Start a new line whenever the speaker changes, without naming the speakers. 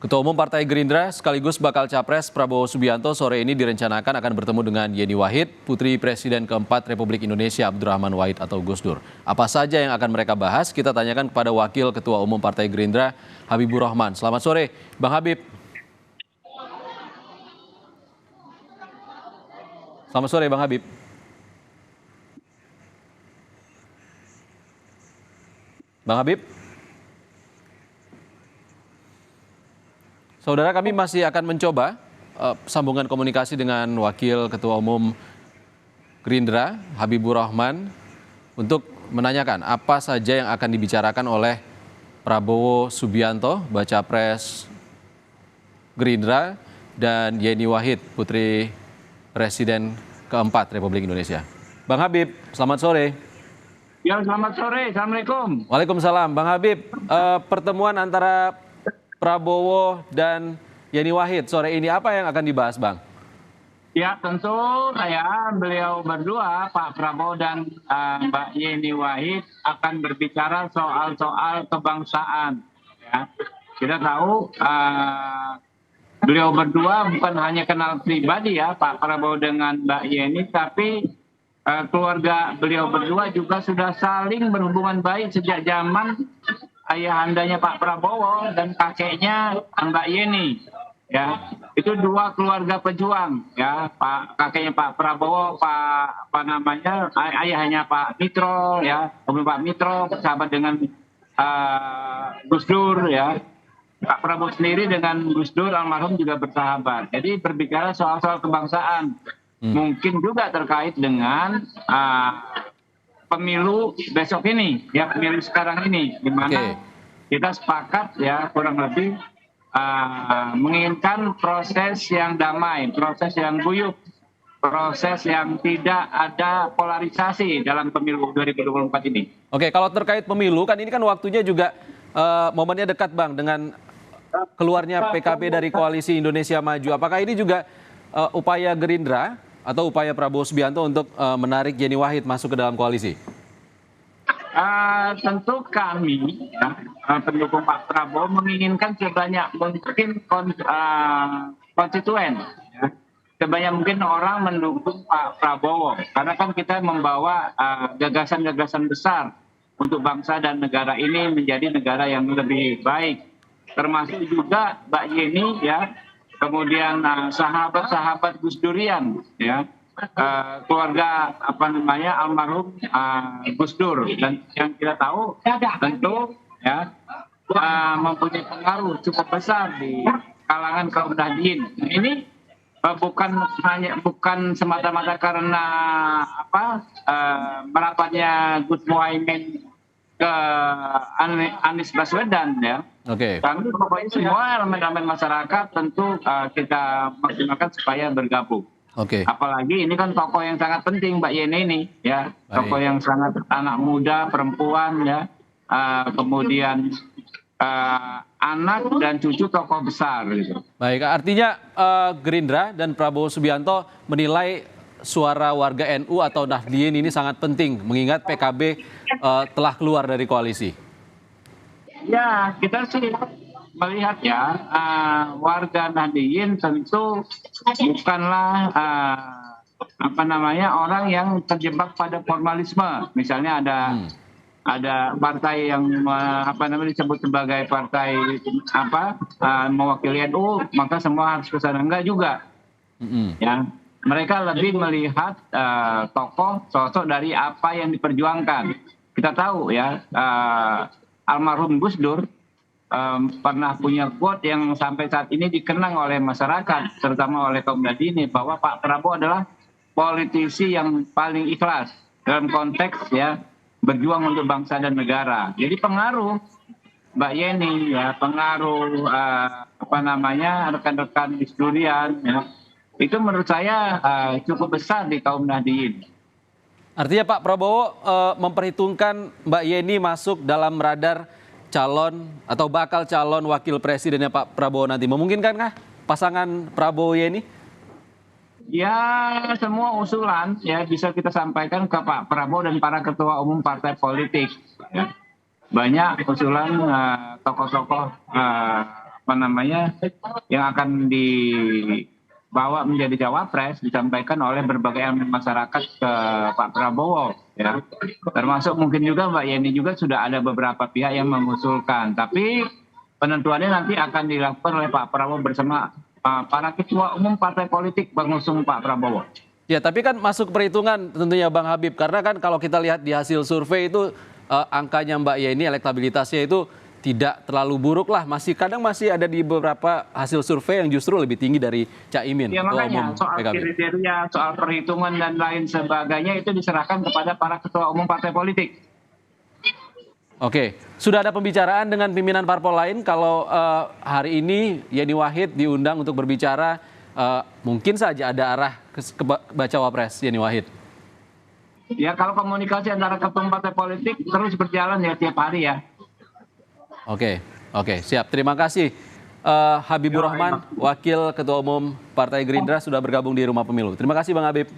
Ketua Umum Partai Gerindra sekaligus bakal Capres Prabowo Subianto sore ini direncanakan akan bertemu dengan Yeni Wahid, Putri Presiden keempat Republik Indonesia Abdurrahman Wahid atau Gus Dur. Apa saja yang akan mereka bahas? Kita tanyakan kepada Wakil Ketua Umum Partai Gerindra, Habibur Rahman. Selamat sore, Bang Habib. Selamat sore, Bang Habib. Bang Habib. Saudara, kami masih akan mencoba sambungan komunikasi dengan Wakil Ketua Umum Gerindra, Habibur Rahman, untuk menanyakan apa saja yang akan dibicarakan oleh Prabowo Subianto, Baca Pres Gerindra, dan Yeni Wahid, Putri Presiden keempat Republik Indonesia. Bang Habib, selamat sore.
Ya, selamat sore. Assalamualaikum.
Waalaikumsalam. Bang Habib, pertemuan antara Prabowo dan Yeni Wahid sore ini apa yang akan dibahas, Bang?
Ya, tentu beliau berdua, Pak Prabowo dan Mbak Yeni Wahid, akan berbicara soal-soal kebangsaan. Ya. Kita tahu beliau berdua bukan hanya kenal pribadi ya, Pak Prabowo dengan Mbak Yeni, tapi keluarga beliau berdua juga sudah saling berhubungan baik sejak zaman ayahandanya Pak Prabowo dan kakeknya Mbak Yeni. Ya, itu dua keluarga pejuang ya, kakeknya Pak Prabowo, ayahnya Pak Mitro ya, Pak Mitro bersahabat dengan Gus Dur ya. Pak Prabowo sendiri dengan Gus Dur almarhum juga bersahabat. Jadi berbicara soal-soal kebangsaan. Mungkin juga terkait dengan pemilu besok ini, ya pemilu sekarang ini, di mana kita sepakat ya kurang lebih menginginkan proses yang damai, proses yang guyup, proses yang tidak ada polarisasi dalam pemilu 2024 ini.
Oke, kalau terkait pemilu kan ini kan waktunya juga momennya dekat, Bang, dengan keluarnya PKB dari Koalisi Indonesia Maju. Apakah ini juga upaya Gerindra atau upaya Prabowo Subianto untuk menarik Yeni Wahid masuk ke dalam koalisi?
Tentu kami pendukung Pak Prabowo menginginkan sebanyak mungkin konstituen, ya. Sebanyak mungkin orang mendukung Pak Prabowo, karena kan kita membawa gagasan-gagasan besar untuk bangsa dan negara ini menjadi negara yang lebih baik, termasuk juga Mbak Yeni ya. Kemudian sahabat-sahabat Gus Durian ya, keluarga almarhum Gus Dur, dan yang kita tahu tentu ya mempunyai pengaruh cukup besar di kalangan kaum Nahdien. Ini bukan semata-mata karena merapatnya Gus Muhaimin ke Anies Baswedan ya. Kami pokoknya semua elemen-elemen masyarakat tentu kita maksimalkan supaya bergabung. Apalagi ini kan tokoh yang sangat penting, Mbak Yeni ini ya, tokoh yang sangat anak muda, perempuan ya, kemudian anak dan cucu tokoh besar gitu.
Baik, artinya Gerindra dan Prabowo Subianto menilai suara warga NU atau Nahdien ini sangat penting, mengingat PKB telah keluar dari koalisi.
Ya, kita sih melihat ya, warga Nahdien tentu bukanlah orang yang terjebak pada formalisme. Misalnya ada partai yang disebut sebagai partai mewakili NU, maka semua harus ke sana, enggak juga. Ya, mereka lebih melihat tokoh sosok dari apa yang diperjuangkan. Kita tahu ya, almarhum Gus Dur pernah punya quote yang sampai saat ini dikenang oleh masyarakat, terutama oleh kaum Nahdien, bahwa Pak Prabowo adalah politisi yang paling ikhlas dalam konteks ya berjuang untuk bangsa dan negara. Jadi pengaruh Mbak Yeni ya, pengaruh rekan-rekan historian ya, itu menurut saya cukup besar di kaum Nahdien.
Artinya Pak Prabowo memperhitungkan Mbak Yeni masuk dalam radar calon atau bakal calon wakil presidennya Pak Prabowo nanti. Memungkinkankah pasangan Prabowo Yeni?
Ya, semua usulan ya bisa kita sampaikan ke Pak Prabowo dan para ketua umum partai politik. Ya. Banyak usulan tokoh-tokoh yang akan dibawa menjadi cawapres disampaikan oleh berbagai elemen masyarakat ke Pak Prabowo, ya. Termasuk mungkin juga Mbak Yeni juga sudah ada beberapa pihak yang mengusulkan, tapi penentuannya nanti akan dilakukan oleh Pak Prabowo bersama para ketua umum partai politik pengusung Pak Prabowo.
Ya, tapi kan masuk perhitungan tentunya Bang Habib, karena kan kalau kita lihat di hasil survei itu angkanya Mbak Yeni, elektabilitasnya itu tidak terlalu buruk lah, kadang masih ada di beberapa hasil survei yang justru lebih tinggi dari Caimin,
Ya
Ketua
makanya
Umum
soal
PKB.
kriteria, soal perhitungan dan lain sebagainya itu diserahkan kepada para ketua umum partai politik.
Oke, sudah ada pembicaraan dengan pimpinan parpol lain kalau hari ini Yeni Wahid diundang untuk berbicara, mungkin saja ada arah ke bacawa pres Yeni Wahid.
Ya kalau komunikasi antara ketua umum partai politik terus berjalan ya tiap hari ya.
Oke, siap. Terima kasih Habibur Rahman, Wakil Ketua Umum Partai Gerindra sudah bergabung di Rumah Pemilu. Terima kasih Bang Habib.